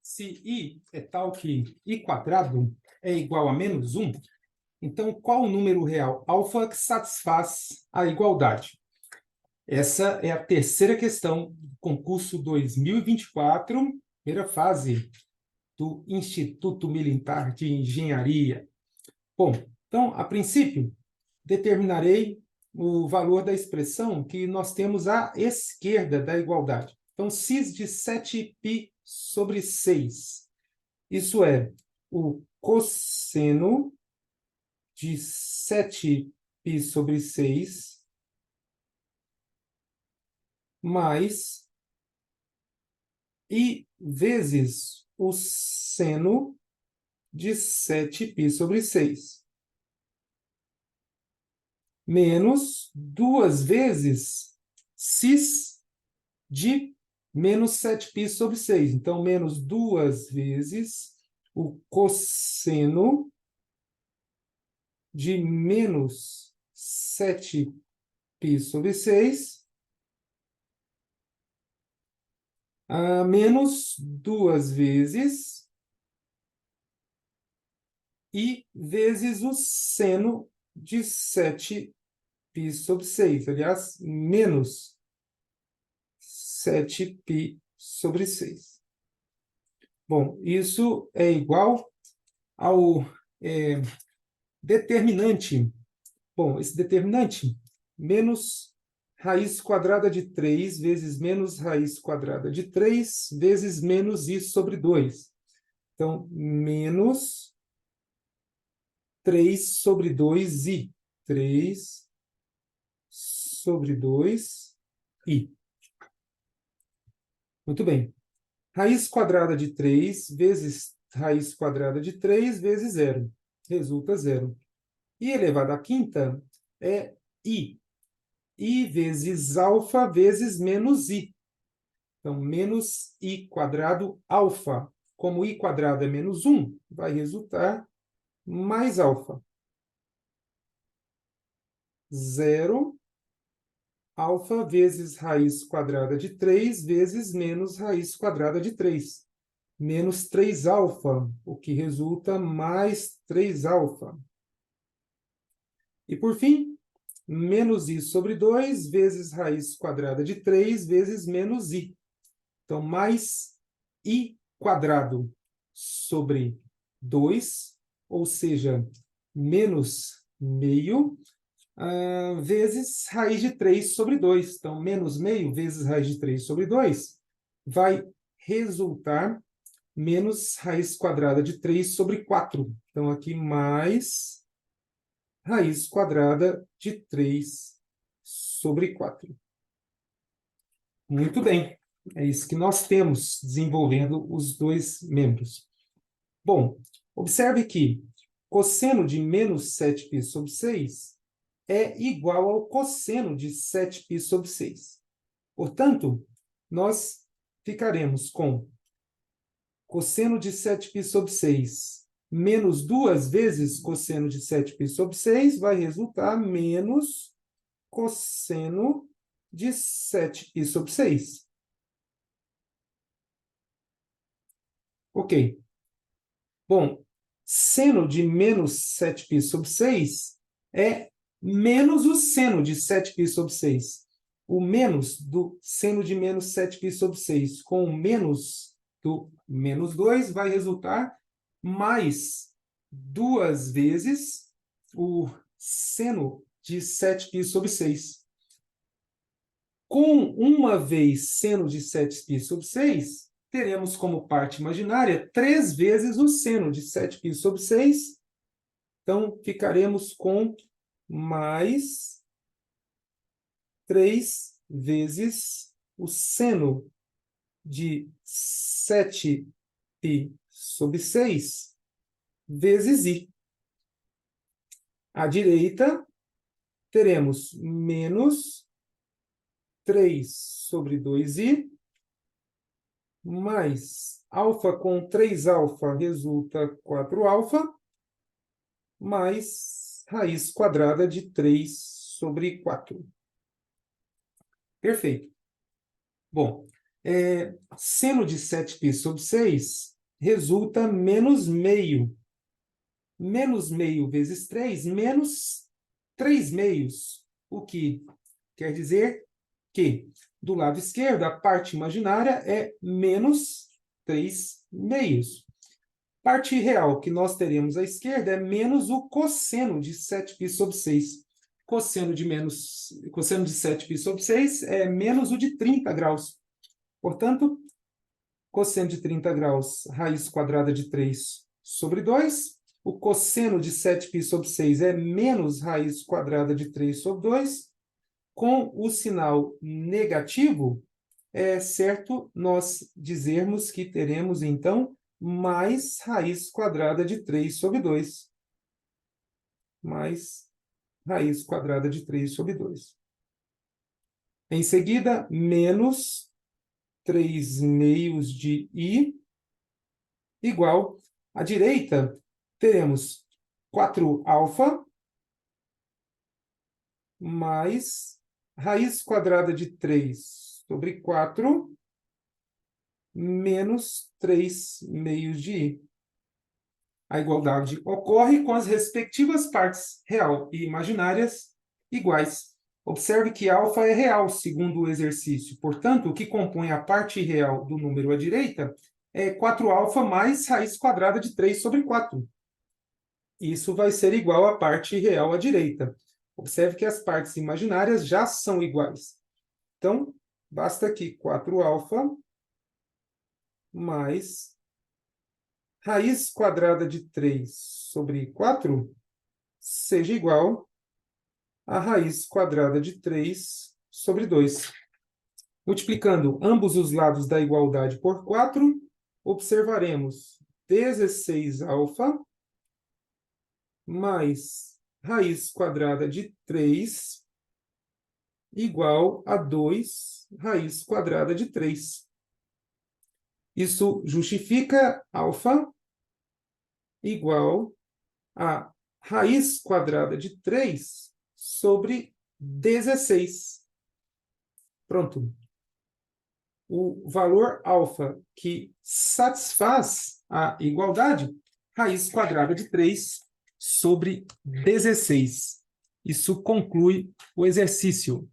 Se i é tal que i quadrado é igual a menos 1, então qual o número real alfa que satisfaz a igualdade? Essa é a terceira questão do concurso 2024, primeira fase do Instituto Militar de Engenharia. Bom, então, a princípio, determinarei o valor da expressão que nós temos à esquerda da igualdade. Então, cis de 7π sobre 6. Isso é o cosseno de 7π sobre 6 mais i vezes o seno de 7π sobre 6. Menos 2 vezes cis de menos 7π sobre 6. Então, menos 2 vezes o cosseno de menos 7π sobre 6, menos 2 vezes i vezes o seno de 7π sobre 6. Aliás, menos 7π sobre 6. Bom, isso é igual ao determinante. Bom, esse determinante, menos raiz quadrada de 3 vezes menos raiz quadrada de 3 vezes menos i sobre 2. Então, menos 3 sobre 2i. 3 sobre 2i. Muito bem. Raiz quadrada de 3 vezes raiz quadrada de 3 vezes 0. Resulta 0. I elevado à quinta é i. I vezes alfa vezes menos i. Então, menos i quadrado alfa. Como i quadrado é menos 1, vai resultar mais alfa. 0 alfa vezes raiz quadrada de 3 vezes menos raiz quadrada de 3. Menos 3 alfa, o que resulta mais 3 alfa. E, por fim, menos i sobre 2 vezes raiz quadrada de 3 vezes menos i. Então, mais i quadrado sobre 2, ou seja, menos meio, vezes raiz de 3 sobre 2. Então, menos meio vezes raiz de 3 sobre 2 vai resultar menos raiz quadrada de 3 sobre 4. Então, aqui mais raiz quadrada de 3 sobre 4. Muito bem. É isso que nós temos desenvolvendo os dois membros. Bom, observe que cosseno de menos 7π sobre 6 é igual ao cosseno de 7π sobre 6. Portanto, nós ficaremos com cosseno de 7π sobre 6 menos 2 vezes cosseno de 7π sobre 6 vai resultar menos cosseno de 7π sobre 6. Ok. Bom, seno de menos 7π sobre 6 é menos o seno de 7π sobre 6. O menos do seno de menos 7π sobre 6 com o menos do menos 2 vai resultar mais 2 vezes o seno de 7π sobre 6. Com uma vez seno de 7π sobre 6, teremos como parte imaginária 3 vezes o seno de 7π sobre 6. Então, ficaremos com mais 3 vezes o seno de 7π sobre 6 vezes i. À direita, teremos menos 3 sobre 2i, mais alfa com 3 alfa resulta 4 alfa, mais raiz quadrada de 3 sobre 4. Perfeito. Bom, seno de 7π sobre 6 resulta menos meio. Menos meio vezes 3, menos 3 meios. O que quer dizer que, do lado esquerdo, a parte imaginária é menos 3 meios. Parte real que nós teremos à esquerda é menos o cosseno de 7π sobre 6. Cosseno de 7π sobre 6 é menos o de 30 graus. Portanto, cosseno de 30 graus, raiz quadrada de 3 sobre 2. O cosseno de 7π sobre 6 é menos raiz quadrada de 3 sobre 2. Com o sinal negativo, é certo nós dizermos que teremos, então, mais raiz quadrada de 3 sobre 2. Mais raiz quadrada de 3 sobre 2. Em seguida, menos 3 meios de I igual, à direita, teremos 4α mais raiz quadrada de 3 sobre 4 menos 3 meios de I. A igualdade ocorre com as respectivas partes real e imaginárias iguais. Observe que α é real, segundo o exercício. Portanto, o que compõe a parte real do número à direita é 4α mais raiz quadrada de 3 sobre 4. Isso vai ser igual à parte real à direita. Observe que as partes imaginárias já são iguais. Então, basta aqui 4α mais raiz quadrada de 3 sobre 4 seja igual a raiz quadrada de 3 sobre 2. Multiplicando ambos os lados da igualdade por 4, observaremos 16α mais raiz quadrada de 3 igual a 2 raiz quadrada de 3. Isso justifica α igual a raiz quadrada de 3 sobre 16. Pronto. O valor α que satisfaz a igualdade, raiz quadrada de 3 sobre 16. Isso conclui o exercício.